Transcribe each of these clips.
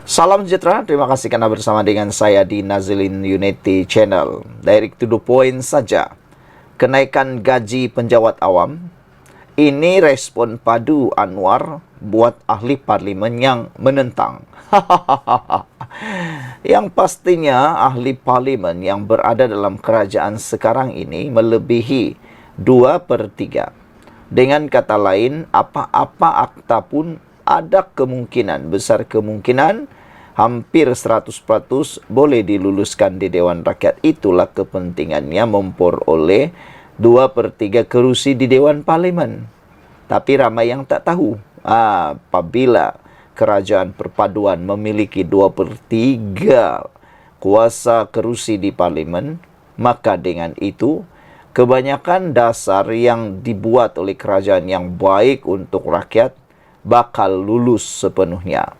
Salam sejahtera, terima kasih karena bersama dengan saya di Nazilin Unity Channel. Direct to the point saja. Kenaikan gaji penjawat awam. Ini respon padu Anwar buat ahli parlimen yang menentang. Yang pastinya ahli parlimen yang berada dalam kerajaan sekarang ini melebihi 2/3. Dengan kata lain, apa-apa akta pun ada kemungkinan, besar kemungkinan, hampir 100% boleh diluluskan di Dewan Rakyat. Itulah kepentingannya memperoleh 2/3 kerusi di Dewan Parlimen. Tapi ramai yang tak tahu, apabila kerajaan perpaduan memiliki 2/3 kuasa kerusi di Parlimen, maka dengan itu kebanyakan dasar yang dibuat oleh kerajaan yang baik untuk rakyat bakal lulus sepenuhnya.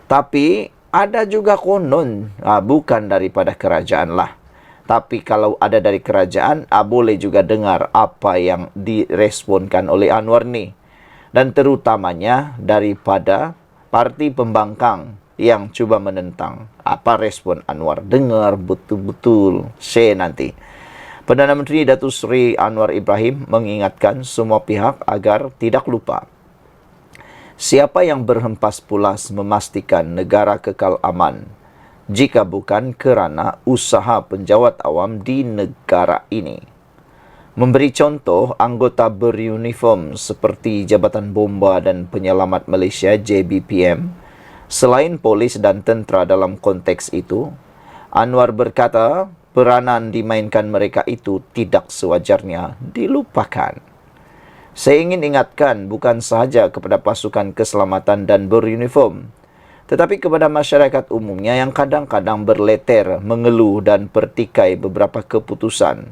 Tapi ada juga konon, bukan daripada kerajaan lah. Tapi kalau ada dari kerajaan, boleh juga dengar apa yang diresponkan oleh Anwar ni. Dan terutamanya daripada parti pembangkang yang cuba menentang. Apa respon Anwar? Dengar betul-betul. Share nanti. Perdana Menteri Datuk Seri Anwar Ibrahim mengingatkan semua pihak agar tidak lupa. Siapa yang berhempas pulas memastikan negara kekal aman jika bukan kerana usaha penjawat awam di negara ini? Memberi contoh, anggota beruniform seperti Jabatan Bomba dan Penyelamat Malaysia JBPM, selain polis dan tentera dalam konteks itu, Anwar berkata peranan dimainkan mereka itu tidak sewajarnya dilupakan. Saya ingin ingatkan bukan sahaja kepada pasukan keselamatan dan beruniform, tetapi kepada masyarakat umumnya yang kadang-kadang berleter, mengeluh dan pertikai beberapa keputusan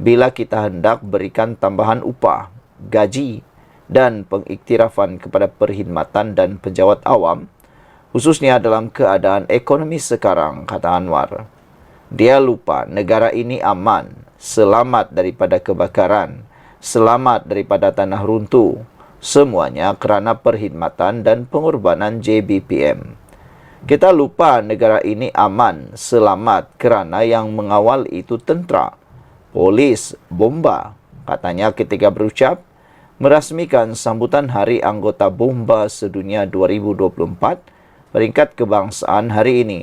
bila kita hendak berikan tambahan upah, gaji dan pengiktirafan kepada perkhidmatan dan penjawat awam, khususnya dalam keadaan ekonomi sekarang, kata Anwar. Dia lupa negara ini aman, selamat daripada kebakaran, selamat daripada tanah runtuh, semuanya kerana perkhidmatan dan pengorbanan JBPM. Kita lupa negara ini aman, selamat kerana yang mengawal itu tentera, polis, bomba, katanya ketika berucap merasmikan sambutan Hari Anggota Bomba Sedunia 2024 peringkat kebangsaan hari ini.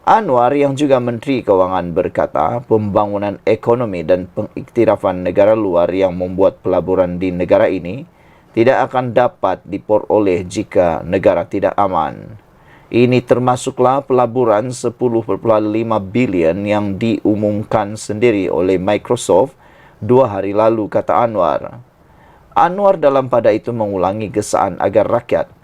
Anwar yang juga Menteri Kewangan berkata, pembangunan ekonomi dan pengiktirafan negara luar yang membuat pelaburan di negara ini tidak akan dapat diperoleh jika negara tidak aman. Ini termasuklah pelaburan 10,5 bilion yang diumumkan sendiri oleh Microsoft 2 hari lalu, kata Anwar. Anwar dalam pada itu mengulangi gesaan agar rakyat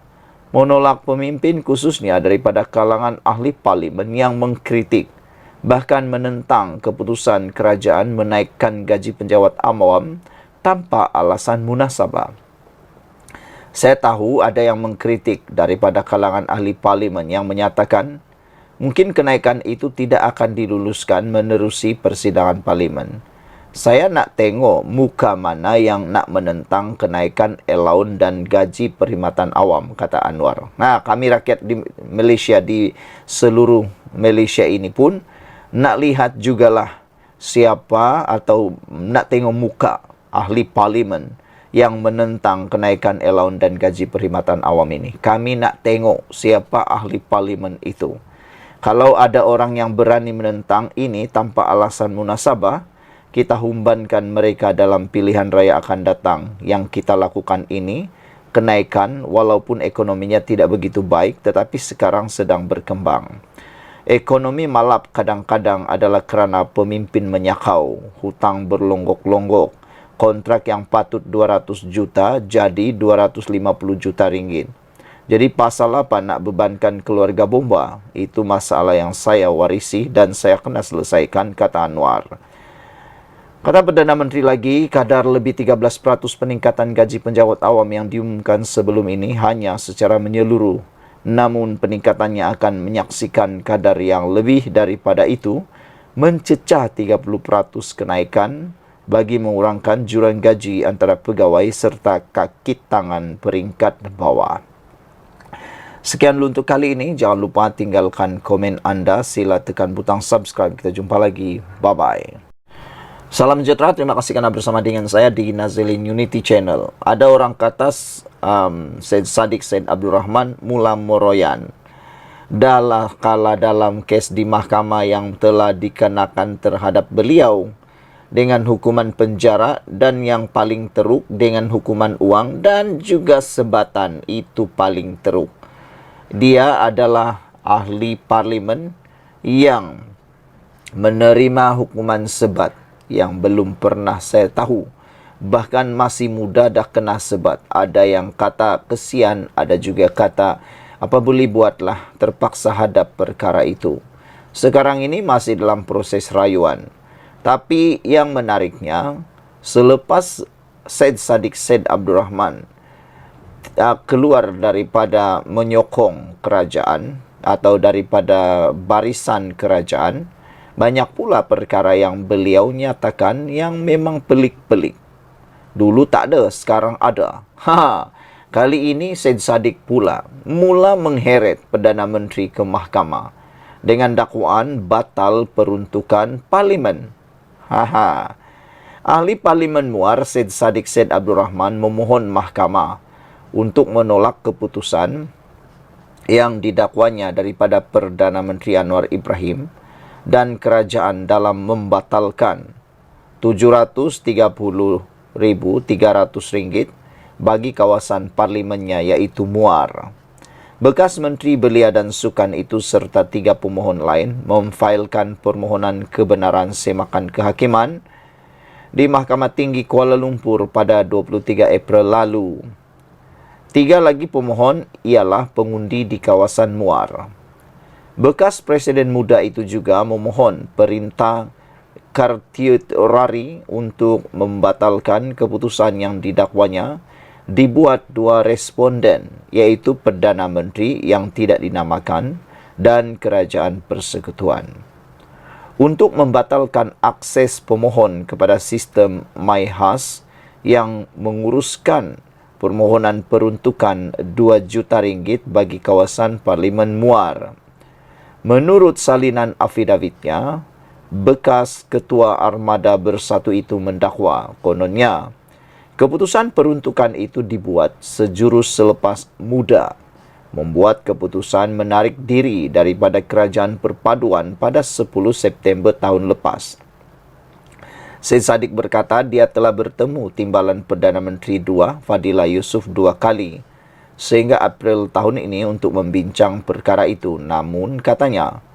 menolak pemimpin khususnya daripada kalangan ahli parlimen yang mengkritik, bahkan menentang keputusan kerajaan menaikkan gaji penjawat awam tanpa alasan munasabah. Saya tahu ada yang mengkritik daripada kalangan ahli parlimen yang menyatakan mungkin kenaikan itu tidak akan diluluskan menerusi persidangan parlimen. Saya nak tengok muka mana yang nak menentang kenaikan allowance dan gaji perkhidmatan awam, kata Anwar. Kami rakyat di Malaysia, di seluruh Malaysia ini pun nak lihat jugalah siapa atau nak tengok muka ahli parlimen yang menentang kenaikan allowance dan gaji perkhidmatan awam ini. Kami nak tengok siapa ahli parlimen itu. Kalau ada orang yang berani menentang ini tanpa alasan munasabah, kita humbankan mereka dalam pilihan raya akan datang. Yang kita lakukan ini, kenaikan walaupun ekonominya tidak begitu baik, tetapi sekarang sedang berkembang. Ekonomi malap kadang-kadang adalah kerana pemimpin menyakau, hutang berlonggok-longgok, kontrak yang patut 200 juta jadi 250 juta ringgit. Jadi pasal apa nak bebankan keluarga bomba? Itu masalah yang saya warisi dan saya kena selesaikan, kata Anwar. Kata Perdana Menteri lagi, kadar lebih 13% peningkatan gaji penjawat awam yang diumumkan sebelum ini hanya secara menyeluruh. Namun peningkatannya akan menyaksikan kadar yang lebih daripada itu, mencecah 30% kenaikan bagi mengurangkan jurang gaji antara pegawai serta kaki tangan peringkat bawah. Sekian dulu untuk kali ini. Jangan lupa tinggalkan komen anda. Sila tekan butang subscribe. Kita jumpa lagi. Bye-bye. Salam sejahtera. Terima kasih kerana bersama dengan saya di Nazilin Unity Channel. Ada orang kata Syed Saddiq Syed Abdul Rahman mula moroyan dalam kes di mahkamah yang telah dikenakan terhadap beliau dengan hukuman penjara dan yang paling teruk dengan hukuman uang dan juga sebatan itu paling teruk. Dia adalah ahli parlimen yang menerima hukuman sebat yang belum pernah saya tahu. Bahkan masih muda dah kena sebat. Ada yang kata kesian, ada juga kata apa boleh buatlah, terpaksa hadap perkara itu. Sekarang ini masih dalam proses rayuan. Tapi yang menariknya, selepas Syed Saddiq Syed Abdul Rahman keluar daripada menyokong kerajaan atau daripada barisan kerajaan, banyak pula perkara yang beliau nyatakan yang memang pelik-pelik. Dulu tak ada, sekarang ada. Kali ini Syed Saddiq pula mula mengheret Perdana Menteri ke mahkamah dengan dakwaan batal peruntukan parlimen. Ahli Parlimen Muar Syed Saddiq Syed Abdul Rahman memohon mahkamah untuk menolak keputusan yang didakwanya daripada Perdana Menteri Anwar Ibrahim dan kerajaan dalam membatalkan RM730,300 bagi kawasan parlimennya iaitu Muar. Bekas Menteri Belia dan Sukan itu serta 3 pemohon lain memfailkan permohonan kebenaran semakan kehakiman di Mahkamah Tinggi Kuala Lumpur pada 23 April lalu. 3 lagi pemohon ialah pengundi di kawasan Muar. Bekas Presiden muda itu juga memohon perintah Kartiorari untuk membatalkan keputusan yang didakwanya dibuat 2 responden, iaitu Perdana Menteri yang tidak dinamakan dan Kerajaan Persekutuan, untuk membatalkan akses pemohon kepada sistem MyHas yang menguruskan permohonan peruntukan RM2 juta bagi kawasan Parlimen Muar. Menurut salinan afidavitnya, bekas Ketua Armada Bersatu itu mendakwa, kononnya, keputusan peruntukan itu dibuat sejurus selepas muda, membuat keputusan menarik diri daripada Kerajaan Perpaduan pada 10 September tahun lepas. Syed Saddiq berkata dia telah bertemu Timbalan Perdana Menteri II, Fadillah Yusof 2 kali sehingga April tahun ini untuk membincang perkara itu. Namun katanya,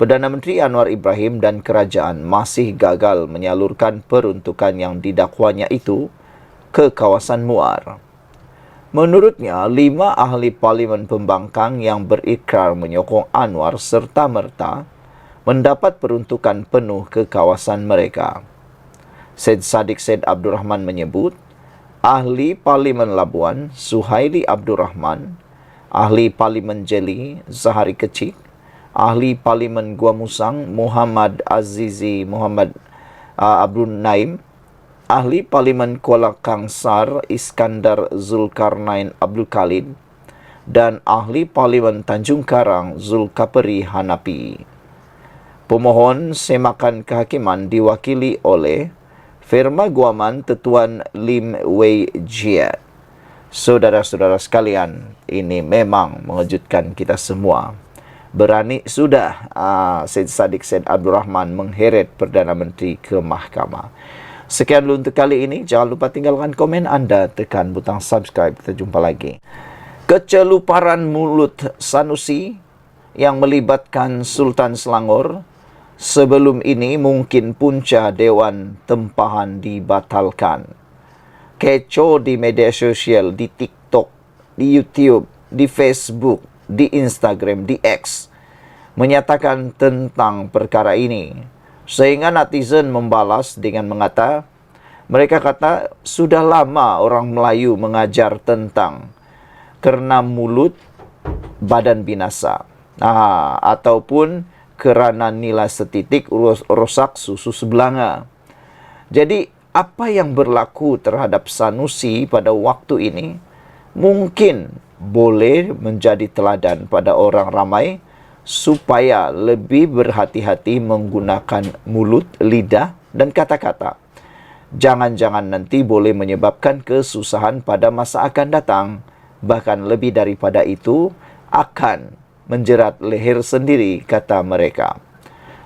Perdana Menteri Anwar Ibrahim dan kerajaan masih gagal menyalurkan peruntukan yang didakwanya itu ke kawasan Muar. Menurutnya, 5 ahli parlimen pembangkang yang berikrar menyokong Anwar serta-merta mendapat peruntukan penuh ke kawasan mereka. Syed Saddiq Syed Abdul Rahman menyebut, ahli Parlimen Labuan Suhaili Abdul Rahman, ahli Parlimen Jeli Zahari Kecik, ahli Parlimen Gua Musang Muhammad Azizi Muhammad Abdul Naim, ahli Parlimen Kuala Kangsar Iskandar Zulkarnain Abdul Khalid, dan ahli Parlimen Tanjung Karang Zulkaperi Hanapi. Pemohon semakan kehakiman diwakili oleh Firma Guaman Tetuan Lim Wei Jie. Saudara-saudara sekalian, ini memang mengejutkan kita semua. Berani sudah Syed Saddiq Syed Abdul Rahman mengheret Perdana Menteri ke mahkamah. Sekian dulu untuk kali ini. Jangan lupa tinggalkan komen anda, tekan butang subscribe. Kita jumpa lagi. Keceluparan mulut Sanusi yang melibatkan Sultan Selangor. Sebelum ini mungkin punca Dewan Tempahan dibatalkan. Kecoh di media sosial, di TikTok, di YouTube, di Facebook, di Instagram, di X menyatakan tentang perkara ini. Sehingga netizen membalas dengan mereka kata sudah lama orang Melayu mengajar tentang kerana mulut badan binasa. Ataupun kerana nilai setitik rosak susu sebelanga. Jadi apa yang berlaku terhadap Sanusi pada waktu ini mungkin boleh menjadi teladan pada orang ramai supaya lebih berhati-hati menggunakan mulut, lidah, dan kata-kata. Jangan-jangan nanti boleh menyebabkan kesusahan pada masa akan datang. Bahkan lebih daripada itu, akan menjerat leher sendiri, kata mereka.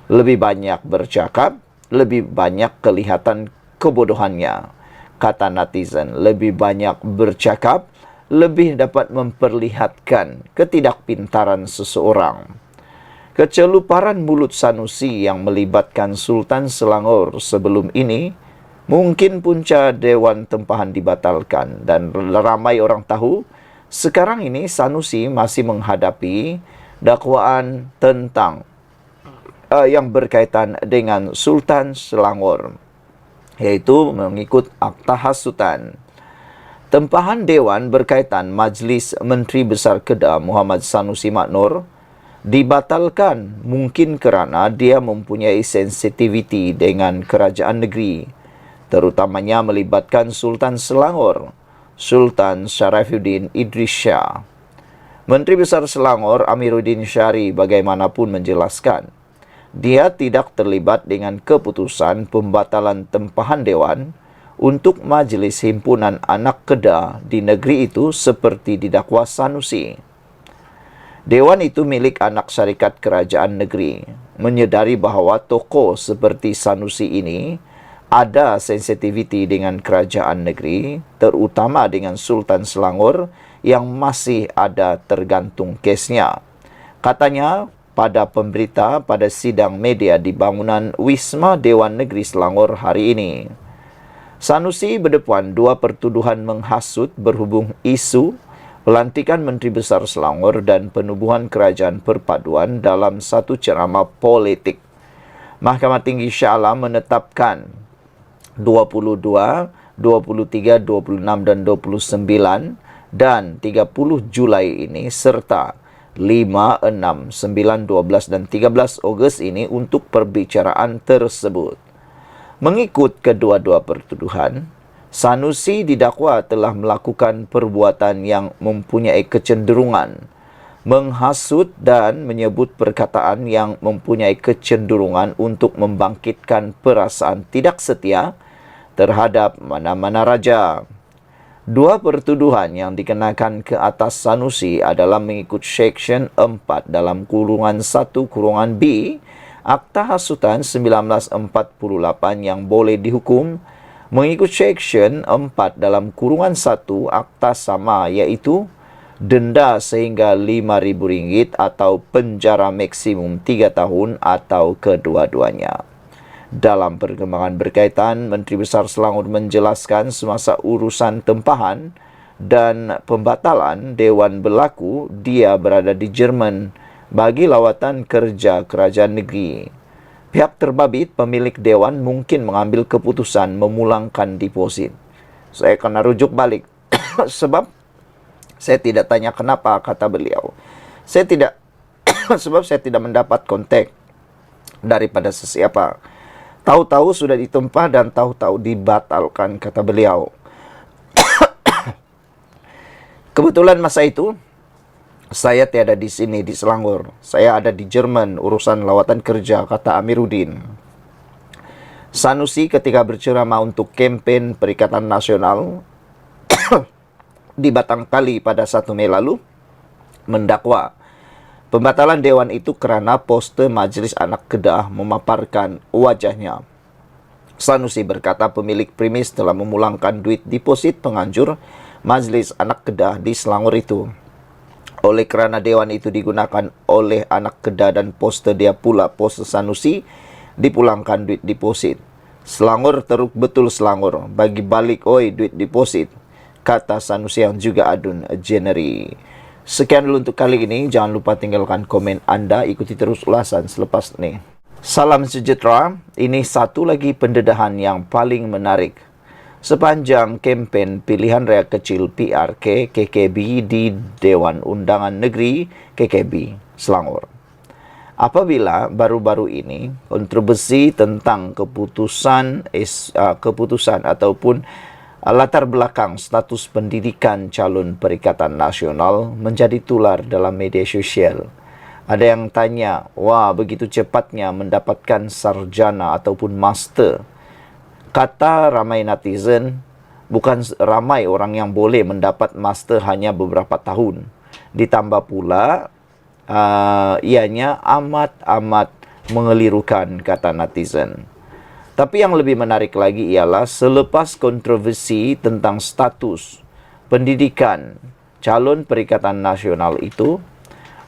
Lebih banyak bercakap, lebih banyak kelihatan kebodohannya. Kata netizen, lebih banyak bercakap, lebih dapat memperlihatkan ketidakpintaran seseorang. Keceluparan mulut Sanusi yang melibatkan Sultan Selangor sebelum ini, mungkin punca Dewan Tempahan dibatalkan dan ramai orang tahu, sekarang ini Sanusi masih menghadapi dakwaan tentang yang berkaitan dengan Sultan Selangor, yaitu mengikut Akta Hasutan. Tempahan Dewan berkaitan Majlis Menteri Besar Kedah Muhammad Sanusi Maknor dibatalkan mungkin kerana dia mempunyai sensitiviti dengan kerajaan negeri, terutamanya melibatkan Sultan Selangor, Sultan Sharifuddin Idris Shah. Menteri Besar Selangor Amiruddin Syari bagaimanapun menjelaskan, dia tidak terlibat dengan keputusan pembatalan tempahan Dewan untuk Majlis Himpunan Anak Kedah di negeri itu seperti didakwa Sanusi. Dewan itu milik anak syarikat kerajaan negeri. Menyedari bahawa tokoh seperti Sanusi ini ada sensitiviti dengan kerajaan negeri, terutama dengan Sultan Selangor yang masih ada tergantung kesnya. Katanya pada pemberita pada sidang media di bangunan Wisma Dewan Negeri Selangor hari ini. Sanusi berdepan dua pertuduhan menghasut berhubung isu pelantikan Menteri Besar Selangor dan penubuhan kerajaan perpaduan dalam satu ceramah politik. Mahkamah Tinggi Shah Alam menetapkan 22, 23, 26 dan 29 dan 30 Julai ini serta 5, 6, 9, 12 dan 13 Ogos ini untuk perbicaraan tersebut. Mengikut kedua-dua pertuduhan, Sanusi didakwa telah melakukan perbuatan yang mempunyai kecenderungan menghasut dan menyebut perkataan yang mempunyai kecenderungan untuk membangkitkan perasaan tidak setia terhadap mana-mana raja. Dua pertuduhan yang dikenakan ke atas Sanusi adalah mengikut Seksyen 4 dalam kurungan 1 kurungan B Akta Hasutan 1948 yang boleh dihukum, mengikut Seksyen 4 dalam kurungan 1 Akta sama, iaitu denda sehingga RM5,000 atau penjara maksimum 3 tahun atau kedua-duanya. Dalam perkembangan berkaitan, Menteri Besar Selangor menjelaskan semasa urusan tempahan dan pembatalan Dewan berlaku, dia berada di Jerman bagi lawatan kerja kerajaan negeri. Pihak terbabit pemilik Dewan mungkin mengambil keputusan memulangkan deposit. Saya kena rujuk balik sebab saya tidak tanya kenapa, kata beliau. Saya tidak sebab saya tidak mendapat kontak daripada sesiapa. Tahu-tahu sudah ditempah dan tahu-tahu dibatalkan, kata beliau. Kebetulan masa itu saya tiada di sini di Selangor. Saya ada di Jerman urusan lawatan kerja, kata Amiruddin. Sanusi ketika berceramah untuk kempen Perikatan Nasional di Batangkali pada 1 Mei lalu mendakwa pembatalan Dewan itu kerana poster Majlis Anak Kedah memaparkan wajahnya. Sanusi berkata pemilik premis telah memulangkan duit deposit penganjur Majlis Anak Kedah di Selangor itu. Oleh kerana Dewan itu digunakan oleh Anak Kedah dan poster dia pula poster Sanusi, dipulangkan duit deposit. Selangor teruk betul Selangor, bagi balik oi duit deposit, kata Sanusi yang juga adun January. Sekian dulu untuk kali ini. Jangan lupa tinggalkan komen anda. Ikuti terus ulasan selepas ini. Salam sejahtera. Ini satu lagi pendedahan yang paling menarik sepanjang kempen pilihan raya kecil PRK KKB di Dewan Undangan Negeri KKB Selangor. Apabila baru-baru ini kontroversi tentang keputusan ataupun Latar belakang status pendidikan calon Perikatan Nasional menjadi tular dalam media sosial. Ada yang tanya, wah begitu cepatnya mendapatkan sarjana ataupun master. Kata ramai netizen, bukan ramai orang yang boleh mendapat master hanya beberapa tahun. Ditambah pula, ianya amat-amat mengelirukan, kata netizen. Tapi yang lebih menarik lagi ialah selepas kontroversi tentang status pendidikan calon Perikatan Nasional itu,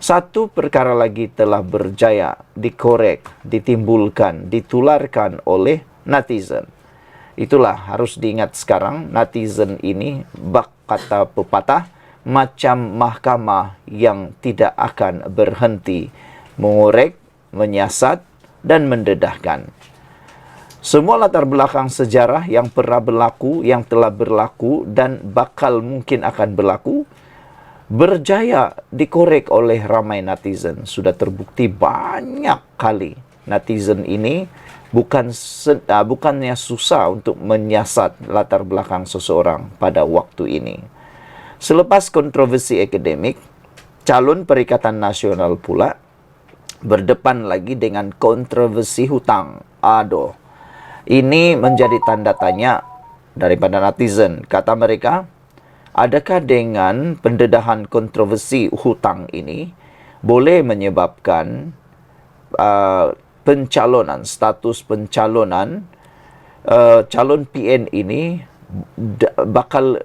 satu perkara lagi telah berjaya dikorek, ditimbulkan, ditularkan oleh netizen. Itulah harus diingat sekarang, netizen ini bak kata pepatah macam mahkamah yang tidak akan berhenti mengorek, menyiasat dan mendedahkan. Semua latar belakang sejarah yang pernah berlaku, yang telah berlaku dan bakal mungkin akan berlaku, berjaya dikorek oleh ramai netizen. Sudah terbukti banyak kali netizen ini bukannya susah untuk menyiasat latar belakang seseorang pada waktu ini. Selepas kontroversi akademik, calon Perikatan Nasional pula berdepan lagi dengan kontroversi hutang. Aduh. Ini menjadi tanda tanya daripada netizen. Kata mereka, adakah dengan pendedahan kontroversi hutang ini boleh menyebabkan pencalonan, status pencalonan calon PN ini bakal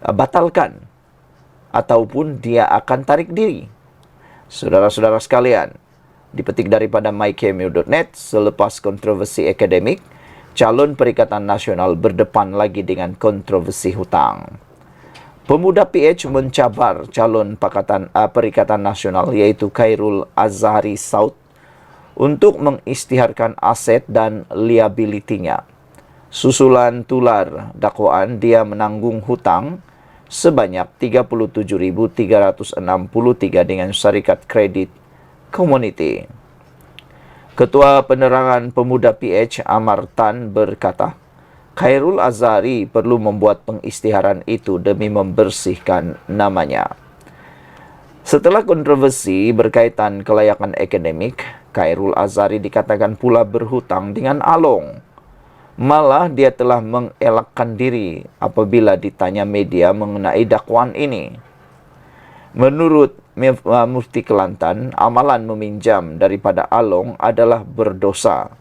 dibatalkan ataupun dia akan tarik diri? Saudara-saudara sekalian, dipetik daripada mykmu.net, selepas kontroversi akademik, calon Perikatan Nasional berdepan lagi dengan kontroversi hutang. Pemuda PH mencabar calon Perikatan Nasional iaitu Khairul Azhari Saud untuk mengisytiharkan aset dan liabilitinya. Susulan tular dakwaan, dia menanggung hutang sebanyak 37.363 dengan syarikat kredit Community. Ketua Penerangan Pemuda PH Amar Tan berkata, Khairul Azhari perlu membuat pengisytiharan itu demi membersihkan namanya. Setelah kontroversi berkaitan kelayakan akademik, Khairul Azhari dikatakan pula berhutang dengan Along. Malah dia telah mengelakkan diri apabila ditanya media mengenai dakwaan ini. Menurut Mufti Kelantan, amalan meminjam daripada Along adalah berdosa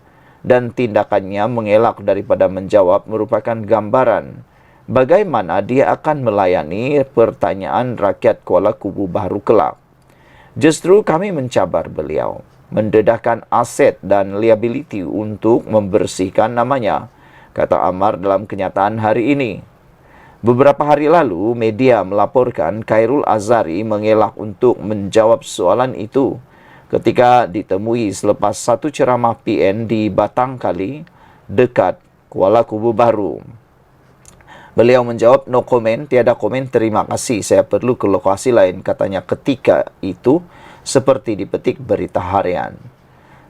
dan tindakannya mengelak daripada menjawab merupakan gambaran bagaimana dia akan melayani pertanyaan rakyat Kuala Kubu Baharu kelak. Justru kami mencabar beliau mendedahkan aset dan liability untuk membersihkan namanya, kata Amar dalam kenyataan hari ini. Beberapa hari lalu, media melaporkan Khairul Azhari mengelak untuk menjawab soalan itu ketika ditemui selepas satu ceramah PN di Batang Kali, dekat Kuala Kubu Baru. Beliau menjawab, no comment, tiada komen, terima kasih, saya perlu ke lokasi lain, katanya ketika itu, seperti dipetik berita harian.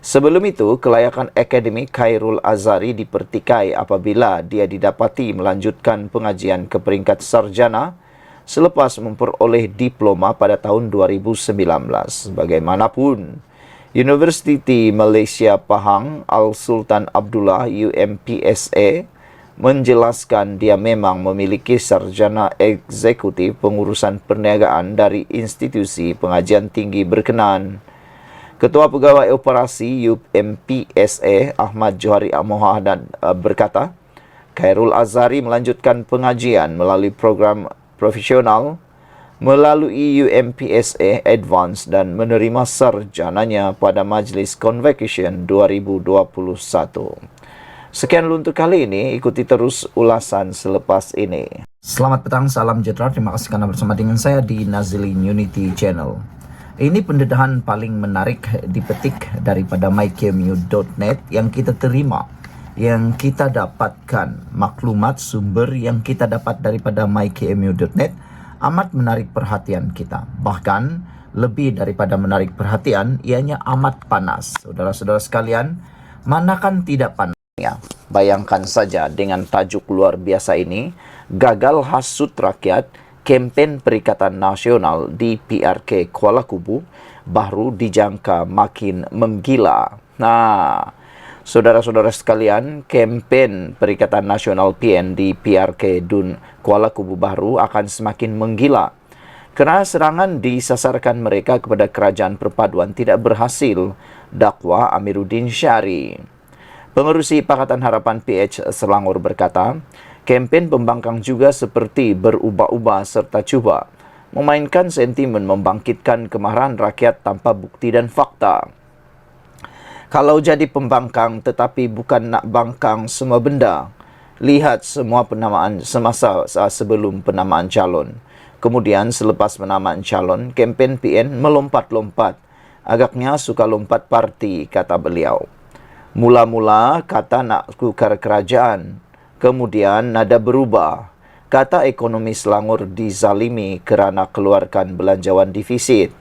Sebelum itu, kelayakan akademik Khairul Azhari dipertikai apabila dia didapati melanjutkan pengajian ke peringkat sarjana selepas memperoleh diploma pada tahun 2019. Bagaimanapun, Universiti Malaysia Pahang Al-Sultan Abdullah UMPSA menjelaskan dia memang memiliki sarjana eksekutif pengurusan perniagaan dari institusi pengajian tinggi berkenaan. Ketua Pegawai Operasi UMPSA Ahmad Johari Mohamed berkata, Khairul Azhari melanjutkan pengajian melalui program profesional melalui UMPSA Advance dan menerima sarjananya pada Majlis Convocation 2021. Sekian untuk kali ini, ikuti terus ulasan selepas ini. Selamat petang, salam sejahtera, terima kasih karena bersama dengan saya di Nazilin Unity Channel. Ini pendedahan paling menarik dipetik daripada mykmu.net yang kita terima, yang kita dapatkan, maklumat sumber yang kita dapat daripada mykmu.net amat menarik perhatian kita. Bahkan lebih daripada menarik perhatian, ianya amat panas. Saudara-saudara sekalian, manakan tidak panas Ya, bayangkan saja dengan tajuk luar biasa ini, gagal hasut rakyat, kempen Perikatan Nasional di PRK Kuala Kubu baru dijangka makin menggila. Nah, saudara-saudara sekalian, kempen Perikatan Nasional PN di PRK Dun Kuala Kubu Baru akan semakin menggila kerana serangan disasarkan mereka kepada kerajaan perpaduan tidak berhasil, dakwa Amiruddin Syari. Pengerusi Pakatan Harapan PH Selangor berkata, kempen pembangkang juga seperti berubah-ubah serta cuba memainkan sentimen membangkitkan kemarahan rakyat tanpa bukti dan fakta. Kalau jadi pembangkang tetapi bukan nak bangkang semua benda, lihat semua penamaan semasa sebelum penamaan calon. Kemudian selepas penamaan calon, kempen PN melompat-lompat. Agaknya suka lompat parti, kata beliau. Mula-mula kata nak tukar kerajaan, kemudian nada berubah. Kata ekonomi Selangor dizalimi kerana keluarkan belanjawan defisit.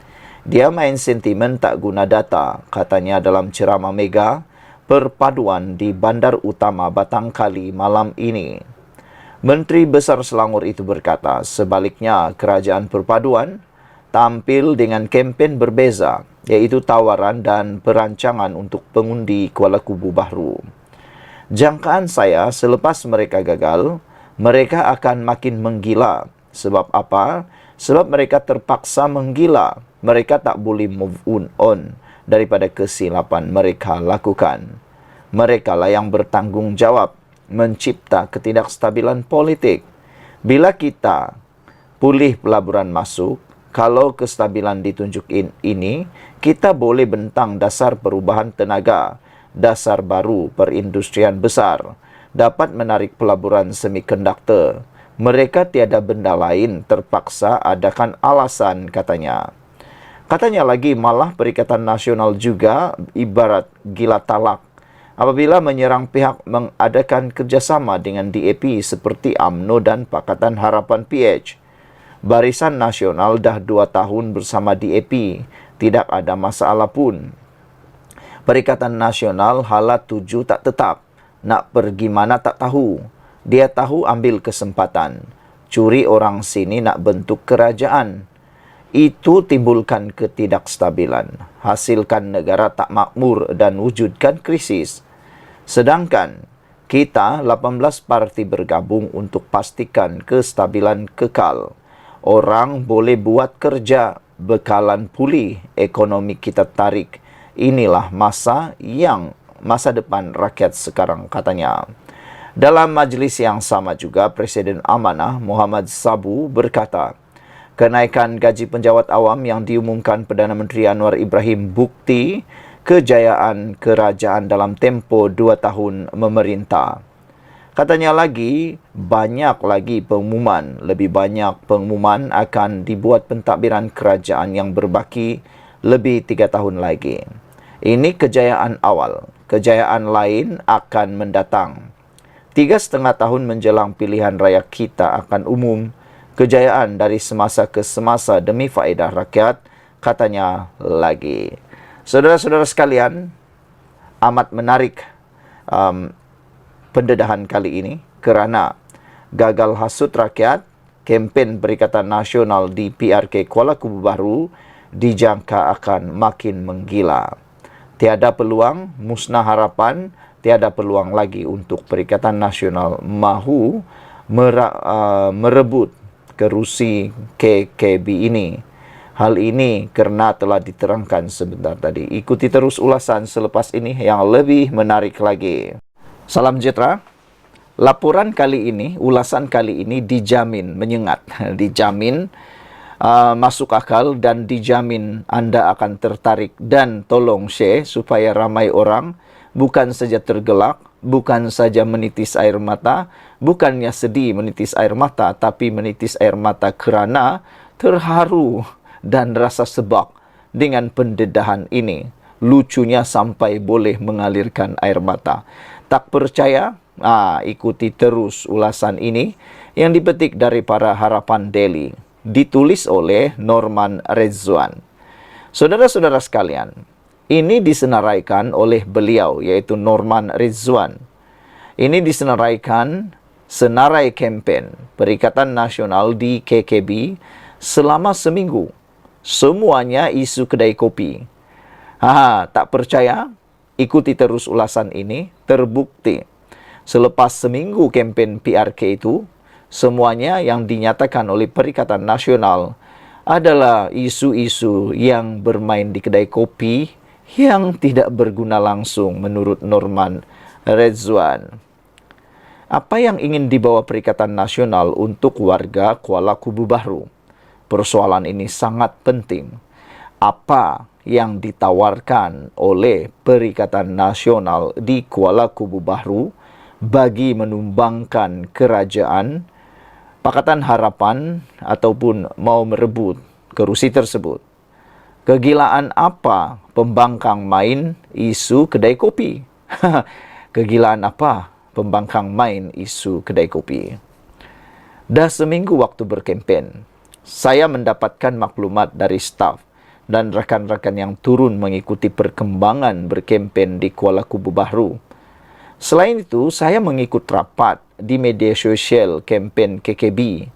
Dia main sentimen tak guna data, katanya dalam ceramah mega perpaduan di Bandar Utama Batangkali malam ini. Menteri Besar Selangor itu berkata, sebaliknya kerajaan perpaduan tampil dengan kempen berbeza, iaitu tawaran dan perancangan untuk pengundi Kuala Kubu Baru. Jangkaan saya selepas mereka gagal, mereka akan makin menggila. Sebab apa? Sebab mereka terpaksa menggila. Mereka tak boleh move on daripada kesilapan mereka lakukan. Mereka lah yang bertanggungjawab mencipta ketidakstabilan politik. Bila kita pulih pelaburan masuk, kalau kestabilan ditunjuk ini, kita boleh bentang dasar perubahan tenaga, dasar baru perindustrian besar, dapat menarik pelaburan semikonduktor. Mereka tiada benda lain, terpaksa adakan alasan, katanya. Katanya lagi, malah Perikatan Nasional juga ibarat gila talak apabila menyerang pihak mengadakan kerjasama dengan DAP seperti UMNO dan Pakatan Harapan PH. Barisan Nasional dah 2 tahun bersama DAP, tidak ada masalah pun. Perikatan Nasional halat tuju tak tetap, nak pergi mana tak tahu. Dia tahu ambil kesempatan, curi orang sini nak bentuk kerajaan. Itu timbulkan ketidakstabilan, hasilkan negara tak makmur dan wujudkan krisis. Sedangkan kita 18 parti bergabung untuk pastikan kestabilan kekal. Orang boleh buat kerja, bekalan pulih, ekonomi kita tarik. Inilah masa depan rakyat sekarang, katanya. Dalam majlis yang sama juga, Presiden Amanah Muhammad Sabu berkata, kenaikan gaji penjawat awam yang diumumkan Perdana Menteri Anwar Ibrahim bukti kejayaan kerajaan dalam tempoh 2 tahun memerintah. Katanya lagi, banyak lagi pengumuman, lebih banyak pengumuman akan dibuat pentadbiran kerajaan yang berbaki lebih 3 tahun lagi. Ini kejayaan awal, kejayaan lain akan mendatang. 3,5 tahun menjelang pilihan raya kita akan umum, kejayaan dari semasa ke semasa demi faedah rakyat, katanya lagi. Saudara-saudara sekalian, amat menarik pendedahan kali ini kerana gagal hasut rakyat, kempen Perikatan Nasional di PRK Kuala Kubu Baru dijangka akan makin menggila. Tiada peluang, musnah harapan, tiada peluang lagi untuk Perikatan Nasional mahu merebut kerusi KKB ini. Hal ini kerana telah diterangkan sebentar tadi. Ikuti terus ulasan selepas ini yang lebih menarik lagi. Salam sejahtera. Laporan kali ini, ulasan kali ini dijamin menyengat, dijamin masuk akal dan dijamin anda akan tertarik dan tolong share supaya ramai orang bukan saja tergelak, bukan saja menitis air mata, bukannya sedih menitis air mata, tapi menitis air mata kerana terharu dan rasa sebab dengan pendedahan ini. Lucunya sampai boleh mengalirkan air mata. Tak percaya? Ikuti terus ulasan ini yang dipetik dari para Harapan Daily. Ditulis oleh Norman Rezwan. Saudara-saudara sekalian, ini disenaraikan oleh beliau, yaitu Norman Rezwan. Ini senarai kempen Perikatan Nasional di KKB selama seminggu. Semuanya isu kedai kopi. Tak percaya? Ikuti terus ulasan ini. Terbukti selepas seminggu kempen PRK itu, semuanya yang dinyatakan oleh Perikatan Nasional adalah isu-isu yang bermain di kedai kopi yang tidak berguna langsung menurut Norman Redzwan. Apa yang ingin dibawa Perikatan Nasional untuk warga Kuala Kubu Bahru? Persoalan ini sangat penting. Apa yang ditawarkan oleh Perikatan Nasional di Kuala Kubu Bahru bagi menumbangkan kerajaan Pakatan Harapan ataupun mau merebut kerusi tersebut? Kegilaan apa pembangkang main isu kedai kopi? Kegilaan apa pembangkang main isu kedai kopi? Dah seminggu waktu berkempen, saya mendapatkan maklumat dari staf dan rakan-rakan yang turun mengikuti perkembangan berkempen di Kuala Kubu Bahru. Selain itu, saya mengikut rapat di media sosial kempen KKB,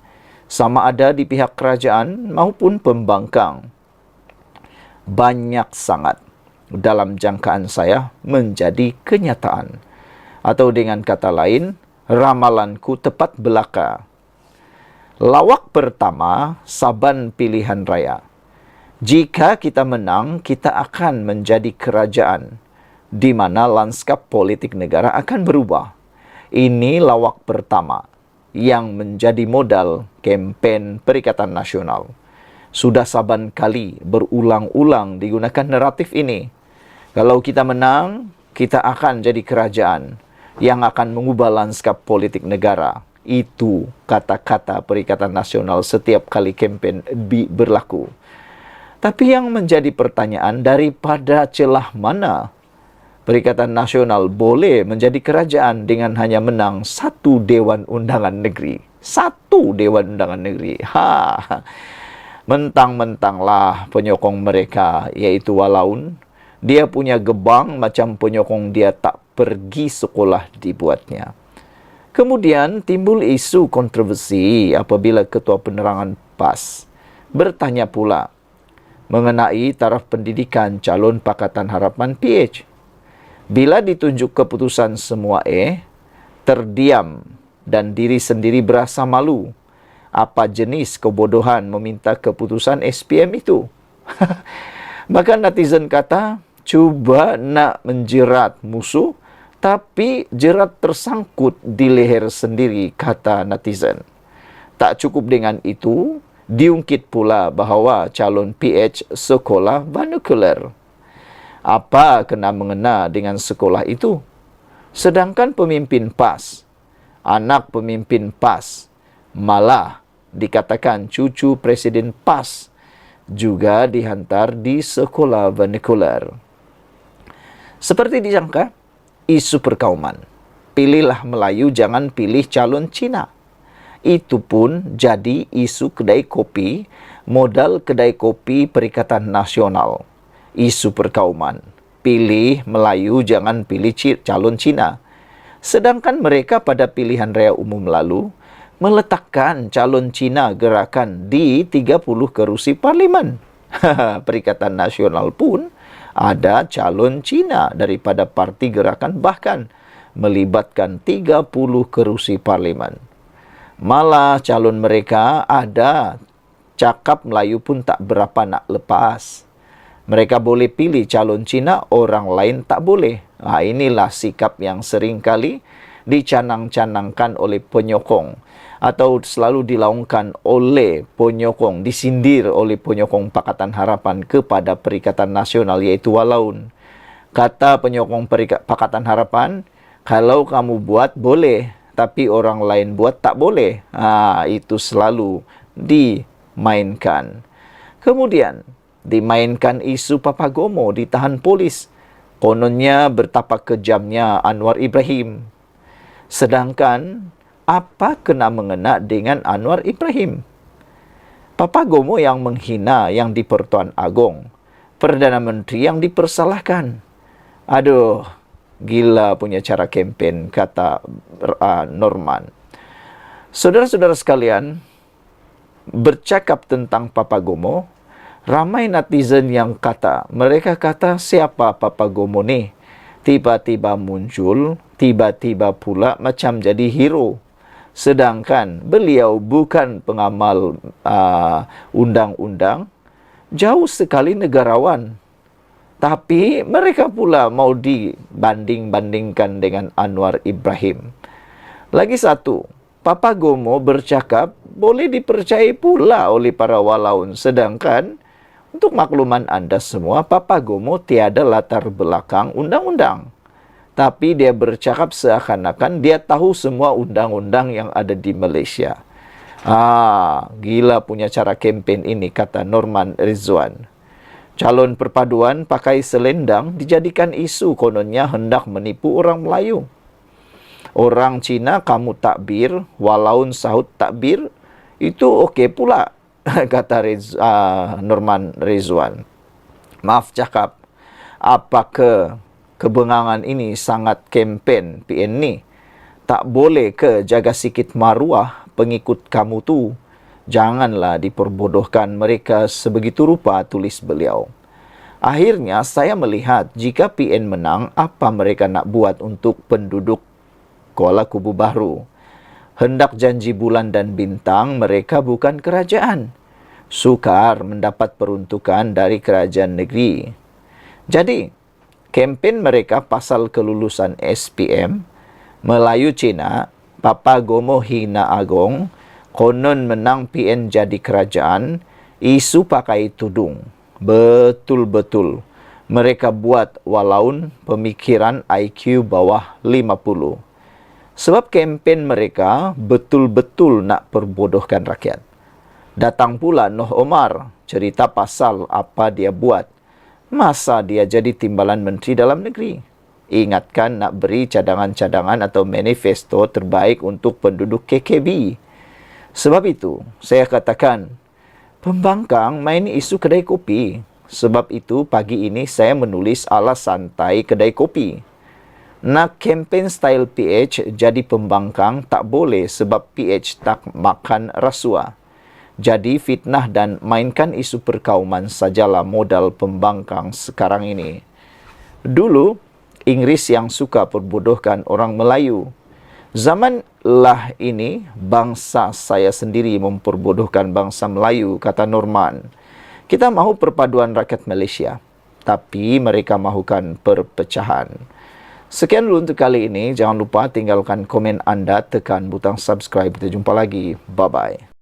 sama ada di pihak kerajaan maupun pembangkang. Banyak sangat dalam jangkaan saya menjadi kenyataan. Atau dengan kata lain, ramalanku tepat belaka. Lawak pertama, Saban Pilihan Raya. Jika kita menang, kita akan menjadi kerajaan di mana lanskap politik negara akan berubah. Ini lawak pertama yang menjadi modal kempen Perikatan Nasional. Sudah saban kali berulang-ulang digunakan naratif ini. Kalau kita menang, kita akan jadi kerajaan yang akan mengubah lanskap politik negara. Itu kata-kata Perikatan Nasional setiap kali kempen berlaku. Tapi yang menjadi pertanyaan, daripada celah mana Perikatan Nasional boleh menjadi kerajaan dengan hanya menang satu Dewan Undangan Negeri? Satu Dewan Undangan Negeri. Mentang-mentanglah penyokong mereka, iaitu Walaun, dia punya gebang macam penyokong dia tak pergi sekolah dibuatnya. Kemudian timbul isu kontroversi apabila Ketua Penerangan PAS bertanya pula mengenai taraf pendidikan calon Pakatan Harapan PH. Bila ditunjuk keputusan semua terdiam dan diri sendiri berasa malu. Apa jenis kebodohan meminta keputusan SPM itu? Bahkan netizen kata, cuba nak menjerat musuh, tapi jerat tersangkut di leher sendiri, kata netizen. Tak cukup dengan itu, diungkit pula bahawa calon PH sekolah vernacular. Apa kena-mengena dengan sekolah itu? Sedangkan pemimpin PAS, anak pemimpin PAS, malah dikatakan cucu Presiden PAS juga dihantar di sekolah vernacular. Seperti disangka, isu perkauman. Pilihlah Melayu, jangan pilih calon Cina. Itu pun jadi isu kedai kopi, modal kedai kopi Perikatan Nasional. Isu perkauman. Pilih Melayu, jangan pilih calon Cina. Sedangkan mereka pada pilihan raya umum lalu, meletakkan calon Cina gerakan di 30 kerusi parlimen. Perikatan Nasional pun ada calon Cina daripada parti gerakan, bahkan melibatkan 30 kerusi parlimen. Malah calon mereka ada cakap Melayu pun tak berapa nak lepas. Mereka boleh pilih calon Cina, orang lain tak boleh. Inilah sikap yang sering kali dicanang-canangkan oleh penyokong atau selalu dilaungkan oleh penyokong, disindir oleh penyokong Pakatan Harapan kepada Perikatan Nasional, iaitu Walaun. Kata penyokong Pakatan Harapan, kalau kamu buat boleh, tapi orang lain buat tak boleh. Itu selalu dimainkan. Kemudian dimainkan isu Papagomo ditahan polis. Kononnya betapa kejamnya Anwar Ibrahim. Sedangkan apa kena-mengena dengan Anwar Ibrahim? Papagomo yang menghina yang di Pertuan Agong, Perdana Menteri yang dipersalahkan. Aduh, Gila punya cara kempen, kata Norman. Saudara-saudara sekalian, bercakap tentang Papagomo, ramai netizen yang mereka kata, siapa Papagomo nih? Tiba-tiba muncul, tiba-tiba pula macam jadi hero. Sedangkan beliau bukan pengamal undang-undang, jauh sekali negarawan. Tapi mereka pula mau dibanding-bandingkan dengan Anwar Ibrahim. Lagi satu, Papagomo bercakap boleh dipercayai pula oleh para walaun. Sedangkan untuk makluman Anda semua, Papagomo tiada latar belakang undang-undang. Tapi dia bercakap seakan-akan dia tahu semua undang-undang yang ada di Malaysia. Gila punya cara kempen ini, kata Norman Rizwan. Calon perpaduan pakai selendang dijadikan isu kononnya hendak menipu orang Melayu. Orang Cina kamu takbir, walaun sahut takbir, itu okey pula, kata Norman Rizwan. Maaf cakap, apakah kebengangan ini sangat kempen PN ni? Tak boleh ke jaga sikit maruah pengikut kamu tu? Janganlah diperbodohkan mereka sebegitu rupa, tulis beliau. Akhirnya saya melihat jika PN menang, apa mereka nak buat untuk penduduk Kuala Kubu Baru? Hendak janji bulan dan bintang, mereka bukan kerajaan. Sukar mendapat peruntukan dari kerajaan negeri. Jadi, kempen mereka pasal kelulusan SPM, Melayu Cina, Papagomo hina agong, konon menang PN jadi kerajaan, isu pakai tudung. Betul-betul. Mereka buat walaun pemikiran IQ bawah 50. Sebab kempen mereka betul-betul nak perbodohkan rakyat. Datang pula Noh Omar, cerita pasal apa dia buat. Masa dia jadi timbalan Menteri Dalam Negeri? Ingatkan nak beri cadangan-cadangan atau manifesto terbaik untuk penduduk KKB. Sebab itu, saya katakan, pembangkang main isu kedai kopi. Sebab itu, pagi ini saya menulis ala santai kedai kopi. Nak kempen style PH jadi pembangkang tak boleh sebab PH tak makan rasuah. Jadi fitnah dan mainkan isu perkauman sajalah modal pembangkang sekarang ini. Dulu, Inggris yang suka perbodohkan orang Melayu. Zamanlah ini, bangsa saya sendiri memperbodohkan bangsa Melayu, kata Norman. Kita mahu perpaduan rakyat Malaysia, tapi mereka mahukan perpecahan. Sekian dulu untuk kali ini. Jangan lupa tinggalkan komen anda, tekan butang subscribe. Kita jumpa lagi. Bye-bye.